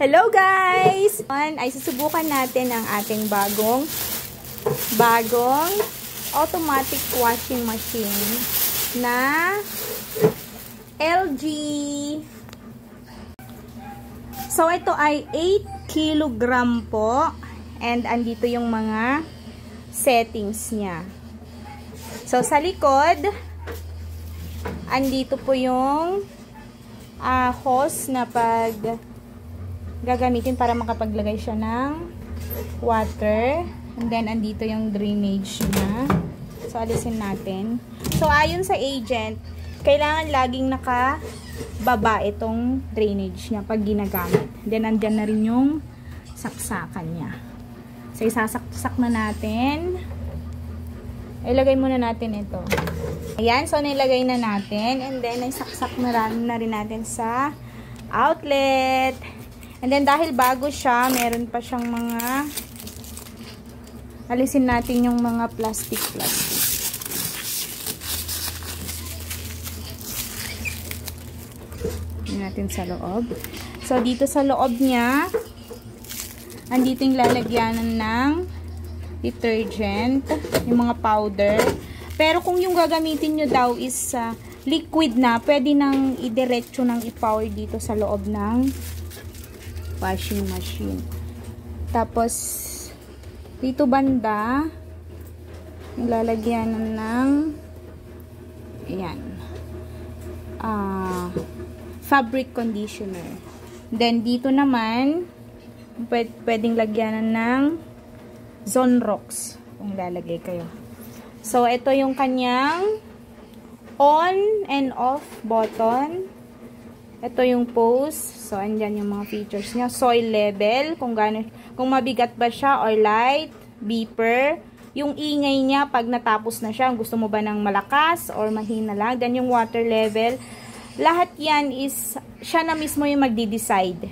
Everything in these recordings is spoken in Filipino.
Hello guys! Ay susubukan natin ang ating bagong automatic washing machine na LG. So ito ay 8 kilogram po and andito yung mga settings niya. So sa likod andito po yung hose na pag gagamitin para makapaglagay siya ng water. And then andito yung drainage niya. So alisin natin. So ayon sa agent, kailangan laging nakababa itong drainage niya pag ginagamit. Then andyan na rin yung saksakan niya. So isasaksak na natin. Ilagay muna natin ito. Ayan, so nilagay na natin. And then, isaksak na rin natin sa outlet. And then, dahil bago siya, meron pa siyang mga alisin natin yung mga plastic. Tingnan natin sa loob. So, dito sa loob niya, andito yung lalagyanan ng detergent, yung mga powder. Pero kung yung gagamitin nyo daw is liquid na, pwede nang idiretso ng i-power dito sa loob ng washing machine. Tapos, dito banda, yung lalagyanan ng ayan, fabric conditioner. Then, dito naman, pwedeng lagyanan ng Zonrox kung lalagay kayo. So, ito yung kanyang on and off button. Ito yung pose. So, andyan yung mga features niya. Soil level, kung mabigat ba siya or light, beeper. Yung ingay niya pag natapos na siya, gusto mo ba ng malakas or mahina lang. Then yung water level. Lahat yan is, siya na mismo yung magdi-decide.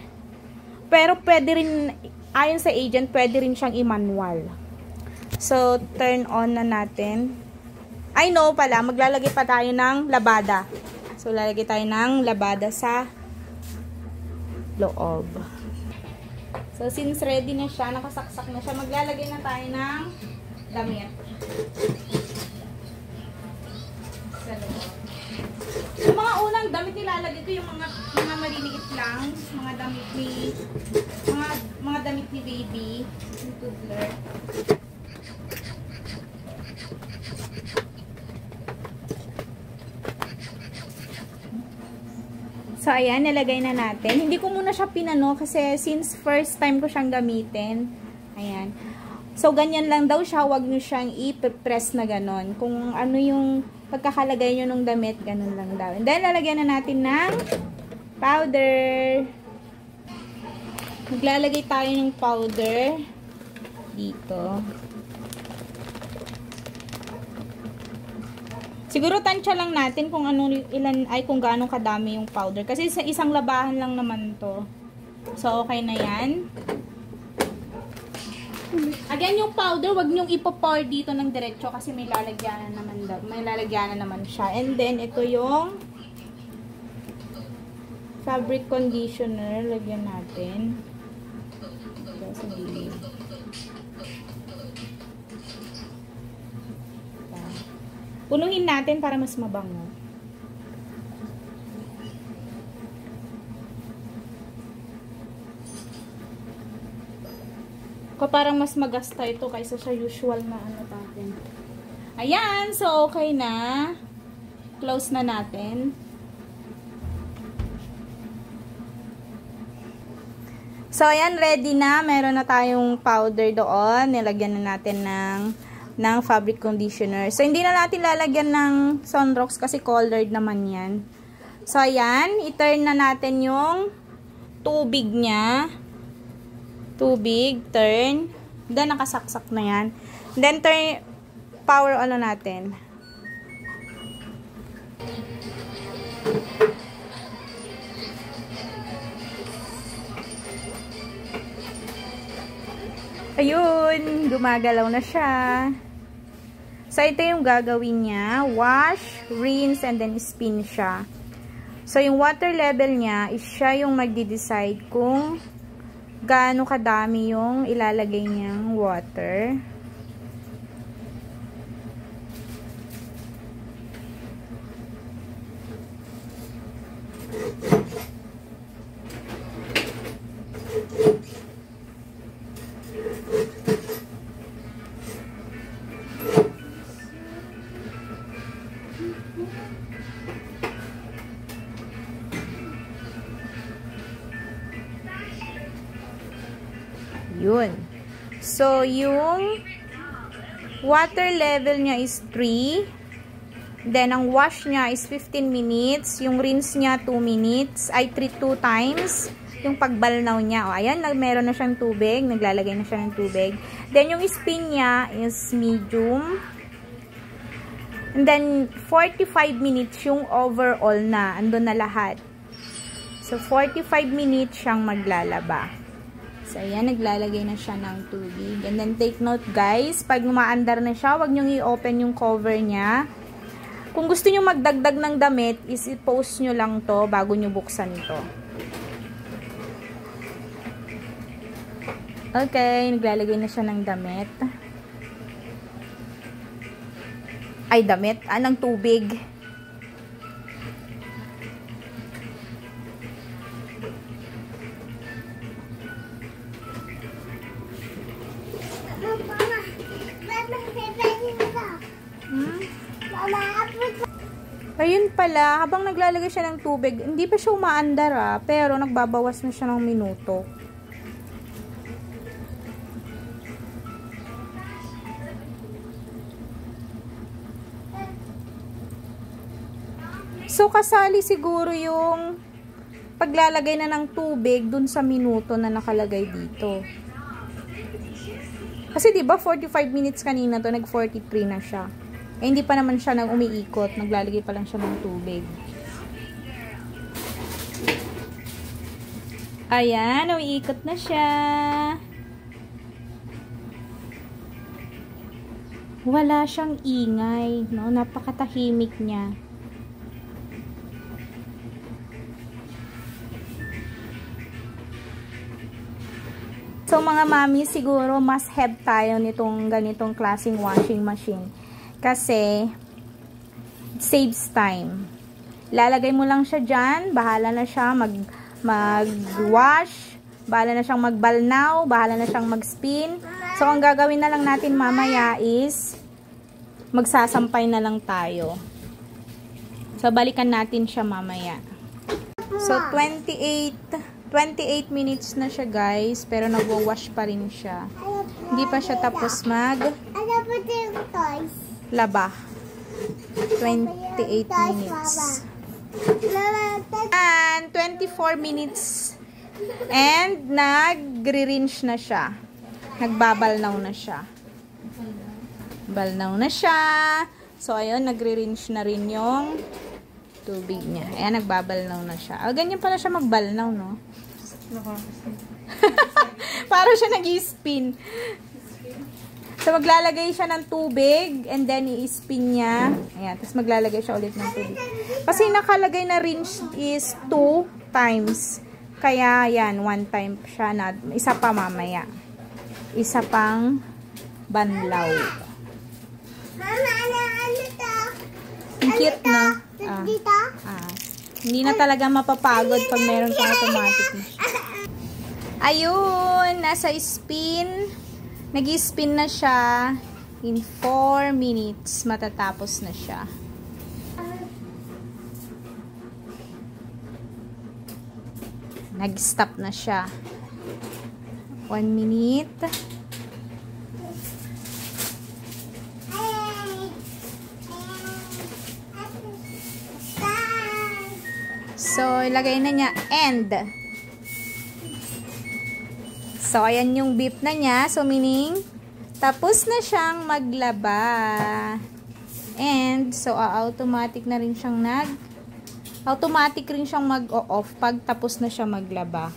Pero pwede rin, ayon sa agent, pwede rin siyang i-manual. So, turn on na natin. I know pala, maglalagay pa tayo ng labada. So, lalagay tayo ng labada sa loob. So, since ready na siya, nakasaksak na siya, maglalagay na tayo ng damit. Sa loob. Yung mga unang damit nilalagay ko, yung mga maliliit lang, mga damit ni baby, yung toddler. So, ayan, nilagay na natin. Hindi ko muna siya pinano kasi since first time ko siyang gamitin. Ayan. So, ganyan lang daw siya. Huwag nyo siyang i-press na ganon. Kung ano yung pagkakalagay nyo ng damit, ganon lang daw. And then, lalagyan na natin ng powder. Maglalagay tayo ng powder dito. Siguro tansya lang natin kung kung gaano kadami yung powder. Kasi sa isang labahan lang naman to. So, okay na yan. Again, yung powder, wag nyong ipo-pour dito ng diretso kasi may lalagyanan naman siya. And then, ito yung fabric conditioner. Lagyan natin. Ito sa gilid. Punuhin natin para mas mabango. Parang mas magasta ito kaysa sa usual na ano natin. Ayan, so okay na. Close na natin. So ayan, ready na. Meron na tayong powder doon. Nilagyan na natin ng fabric conditioner. So, hindi na natin lalagyan ng Zonrox kasi colored naman yan. So, ayan. I-turn na natin yung tubig niya. Tubig, turn. Then, nakasaksak na yan. Then, power on na natin. Ayun, gumagalaw na siya. So, ito yung gagawin niya. Wash, rinse, and then spin siya. So, yung water level niya is siya yung magde-decide kung gaano kadami yung ilalagay niyang water. Yun. So, yung water level niya is 3. Then, ang wash niya is 15 minutes. Yung rinse niya, 2 minutes. Ay, 2 times. Yung pagbalnaw niya. O, ayan, meron na siyang tubig. Naglalagay na siya ng tubig. Then, yung spin niya is medium. And then, 45 minutes yung overall na. Andun na lahat. So, 45 minutes siyang maglalaba. So, ayan, naglalagay na siya ng tubig. And then, take note, guys, pag umaandar na siya, wag niyong i-open yung cover niya. Kung gusto niyo magdagdag ng damit, is i-post nyo lang to bago nyo buksan ito. Okay, naglalagay na siya ng damit. Ay, damit? Ng tubig. Ayun pala, habang naglalagay siya ng tubig, hindi pa siya umaandar pero nagbabawas na siya ng minuto. So, kasali siguro yung paglalagay na ng tubig dun sa minuto na nakalagay dito. Kasi diba 45 minutes kanina to, nag 43 na siya. Eh, hindi pa naman siya nang umiikot. Naglalagay pa lang siya ng tubig. Ayan, umiikot na siya. Wala siyang ingay, no? Napakatahimik niya. So, mga mami, siguro must have tayo nitong ganitong klaseng washing machine. Kasi, it saves time. Lalagay mo lang siya dyan, bahala na siya mag-wash, bahala na siyang magbalnaw, bahala na siyang mag-spin. So, ang gagawin na lang natin mamaya is, magsasampay na lang tayo. So, balikan natin siya mamaya. So, 28 minutes na siya, guys, pero nagwa-wash pa rin siya. Hindi pa siya tapos laba. 28 minutes. And 24 minutes. And nagre-rinse na siya. Nagbabalnaw na siya. Balnaw na siya. So, ayun, nagre-rinse na rin yung tubig niya. Ayan, nagbabalnaw na siya. Oh, ganyan pala siya magbalnaw, no? Para siya nag-i-spin. So, maglalagay siya ng tubig and then i-spin niya. Ayan, tapos maglalagay siya ulit ng tubig. Kasi nakalagay na rinse is 2 times. Kaya, yan, 1 time siya na. Isa pa mamaya. Isa pang banlaw. Mama, ano to? Ang cute, no? Hindi na talaga mapapagod pag meron kang automatic machine. Ayun, nasa spin. Nag-spin na siya. In 4 minutes, matatapos na siya. Nag-stop na siya. 1 minute. So, ilagay na niya end. So, ayan yung beep na niya. So, meaning, tapos na siyang maglaba. And, so, automatic na rin siyang automatic rin siyang mag-off pag tapos na siya maglaba.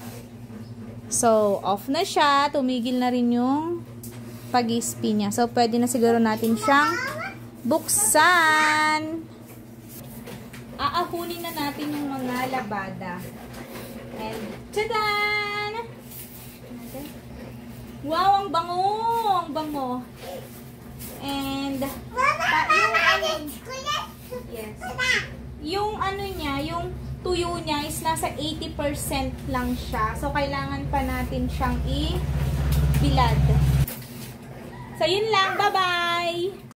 So, off na siya. Tumigil na rin yung pag-spin niya. So, pwede na siguro natin siyang buksan. Aahunin na natin yung mga labada. And, tadaan! Wow, ang bango! Ang bango. And, yes. Yung ano niya, yung tuyo niya is nasa 80% lang siya. So, kailangan pa natin siyang i-bilad. So, yun lang. Bye-bye!